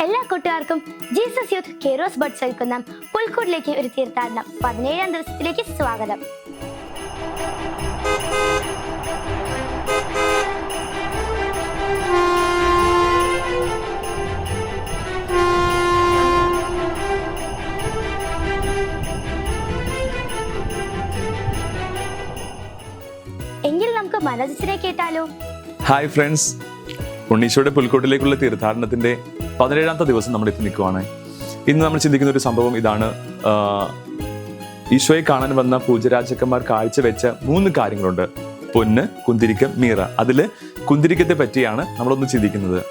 എല്ലാ കൂട്ടുകാർക്കും Jesus youth Kairos buds ഒരുക്കുന്ന പുൽക്കൂടിലേക്ക് ഒരു തീർത്ഥാടനം 17ാം ദിവസത്തിലേക്ക് സ്വാഗതം. എങ്കിൽ നമുക്ക് മനസ്സിനെ കേട്ടാലോ. ഹായ് ഫ്രണ്ട്സ്, ഉണ്ണീശോയുടെ പുൽക്കൂട്ടിലേക്കുള്ള തീർത്ഥാടനത്തിന്റെ 17ാമത്തെ ദിവസം നമ്മൾ എത്തി നിൽക്കുവാണ്. ഇന്ന് നമ്മൾ ചിന്തിക്കുന്ന ഒരു സംഭവം ഇതാണ്. ഈശോയെ കാണാൻ വന്ന പൂജരാജക്കന്മാർ കാഴ്ചവെച്ച 3 കാര്യങ്ങളുണ്ട്: പൊന്ന്, കുന്തിരിക്കം, മീറ. അതില് കുന്തിരിക്കത്തെ പറ്റിയാണ് നമ്മളൊന്ന് ചിന്തിക്കുന്നത്.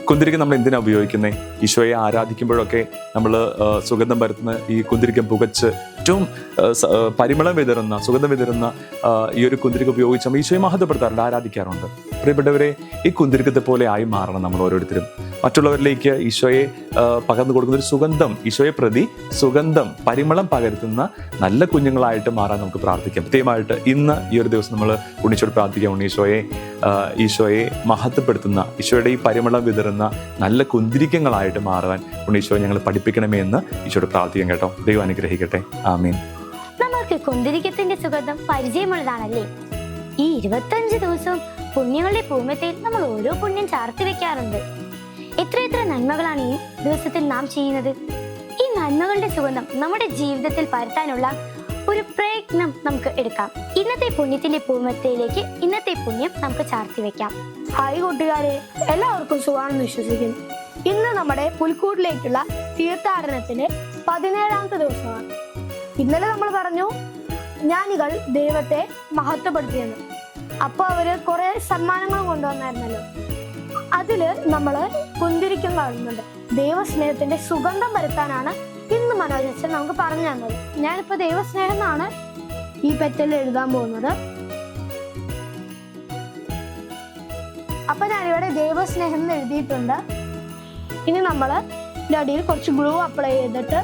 കുന്തിരിക്കം നമ്മൾ എന്തിനാ ഉപയോഗിക്കുന്നത്? ഈശോയെ ആരാധിക്കുമ്പോഴൊക്കെ നമ്മൾ സുഗന്ധം പരത്തുന്ന ഈ കുന്തിരിക്കം പുകച്ച് ഏറ്റവും പരിമളം വിതറുന്ന, സുഗന്ധം വിതറുന്ന ഈ ഒരു കുന്തിരിക്കം ഉപയോഗിച്ച് നമ്മൾ ഈശോയെ മഹത്വപ്പെടുത്താറുണ്ട്, ആരാധിക്കാറുണ്ട്. പ്രിയപ്പെട്ടവരെ, ഈ കുന്തിരിക്കത്തെ പോലെ ആയി മാറണം നമ്മൾ ഓരോരുത്തരും. മറ്റുള്ളവരിലേക്ക് ഈശോയെ പകർന്നു കൊടുക്കുന്ന ഒരു സുഗന്ധം, ഈശോയെ പ്രതി സുഗന്ധം, പരിമളം പകർത്തുന്ന നല്ല കുഞ്ഞുങ്ങളായിട്ട് മാറാൻ നമുക്ക് പ്രാർത്ഥിക്കാം. പ്രത്യേകമായിട്ട് ഇന്ന് ഈ ഒരു ദിവസം നമ്മൾ ഉണ്ണീശോയോട് പ്രാർത്ഥിക്കാം. ഈശോയെ മഹത്വപ്പെടുത്തുന്ന, ഈശോയുടെ ഈ പരിമളം വിതറുന്ന നല്ല കുന്തിരിക്കങ്ങളായിട്ട് മാറുവാൻ ഉണ്ണീശോയെ ഞങ്ങൾ പഠിപ്പിക്കണമേ എന്ന് ഈശോയോട് പ്രാർത്ഥിക്കാം കേട്ടോ. ദൈവം അനുഗ്രഹിക്കട്ടെ. ആമീൻ. നമുക്ക് കുന്തിരിക്കത്തിന്റെ സുഗന്ധം പരിചയമുള്ളതാണല്ലേ. ഈ 25 ദിവസവും പുണ്യങ്ങളുടെ പൂമത്തിൽ നമ്മൾ ഓരോ പുണ്യം ചാർത്തി വെക്കാറുണ്ട്. എത്ര നന്മകളാണ് ഈ ദിവസത്തിൽ നാം ചെയ്യുന്നത്. ഈ നന്മകളുടെ സുഗന്ധം നമ്മുടെ ജീവിതത്തിൽ പരത്താനുള്ള ഒരു പ്രയത്നം നമുക്ക് എടുക്കാം. ഇന്നത്തെ പുണ്യത്തിന്റെ പൂമത്തിലേക്ക് ഇന്നത്തെ പുണ്യം നമുക്ക് ചാർത്തി വെക്കാം. ഹായ് കൂട്ടുകാരെ, എല്ലാവർക്കും സുഖമാണെന്ന് വിശ്വസിക്കുന്നു. ഇന്ന് നമ്മുടെ പുൽക്കൂട്ടിലേക്കുള്ള തീർത്ഥാടനത്തിന്റെ 17ാമത്തെ ദിവസമാണ്. ഇന്നലെ നമ്മൾ പറഞ്ഞു ജ്ഞാനികൾ ദൈവത്തെ മഹത്വപ്പെടുത്തിയെന്ന്. അപ്പൊ അവര് കുറെ സമ്മാനങ്ങൾ കൊണ്ടുവന്നായിരുന്നല്ലോ. അതില് നമ്മള് കുന്തിരിക്കം കാണുന്നുണ്ട്. ദൈവസ്നേഹത്തിന്റെ സുഗന്ധം വരുത്താനാണ് ഇന്ന് മനോജൻ നമുക്ക് പറഞ്ഞു തന്നത്. ഞാനിപ്പോ ദൈവസ്നേഹം എന്നാണ് ഈ പെറ്റലിൽ എഴുതാൻ പോകുന്നത്. അപ്പൊ ഞാനിവിടെ ദൈവസ്നേഹം എന്ന് എഴുതിയിട്ടുണ്ട്. ഇനി നമ്മള് ഇതിന്റെ അടിയിൽ കുറച്ച് ഗ്ലൂ അപ്ലൈ ചെയ്തിട്ട്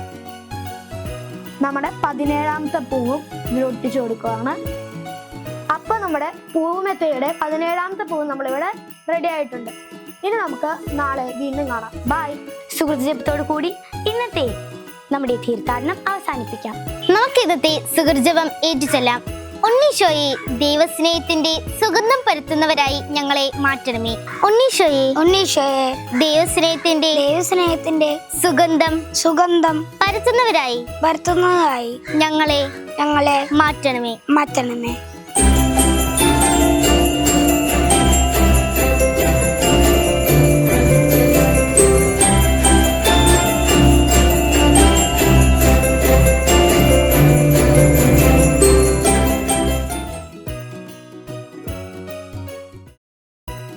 നമ്മുടെ 17ാമത്തെ പൂവും ഇതിൽ ഒട്ടിച്ചു കൊടുക്കുകയാണ്. അപ്പൊ നമ്മുടെ പൂവുമെത്തയുടെ 17ാമത്തെ പൂവ് നമ്മളിവിടെ റെഡി ആയിട്ടുണ്ട്. ഇനി നമുക്ക് നാളെ വീണ്ടും കാണാം. ബൈ. സുഹൃജപത്തോടു കൂടി ഇന്നത്തെ നമ്മുടെ തീർത്ഥാടനം അവസാനിപ്പിക്കാം. നമുക്ക് ഇന്നത്തെ സുഹൃജപം ഏറ്റുചൊല്ലാം. ഉണ്ണീശോയെ, ദൈവസ്നേഹത്തിന്റെ സുഗന്ധം പരത്തുന്നവരായി ഞങ്ങളെ മാറ്റണമേ. ഉണ്ണീശോയെ, ദൈവസ്നേഹത്തിന്റെ സുഗന്ധം പരത്തുന്നവരായി ഞങ്ങളെ മാറ്റണമേ.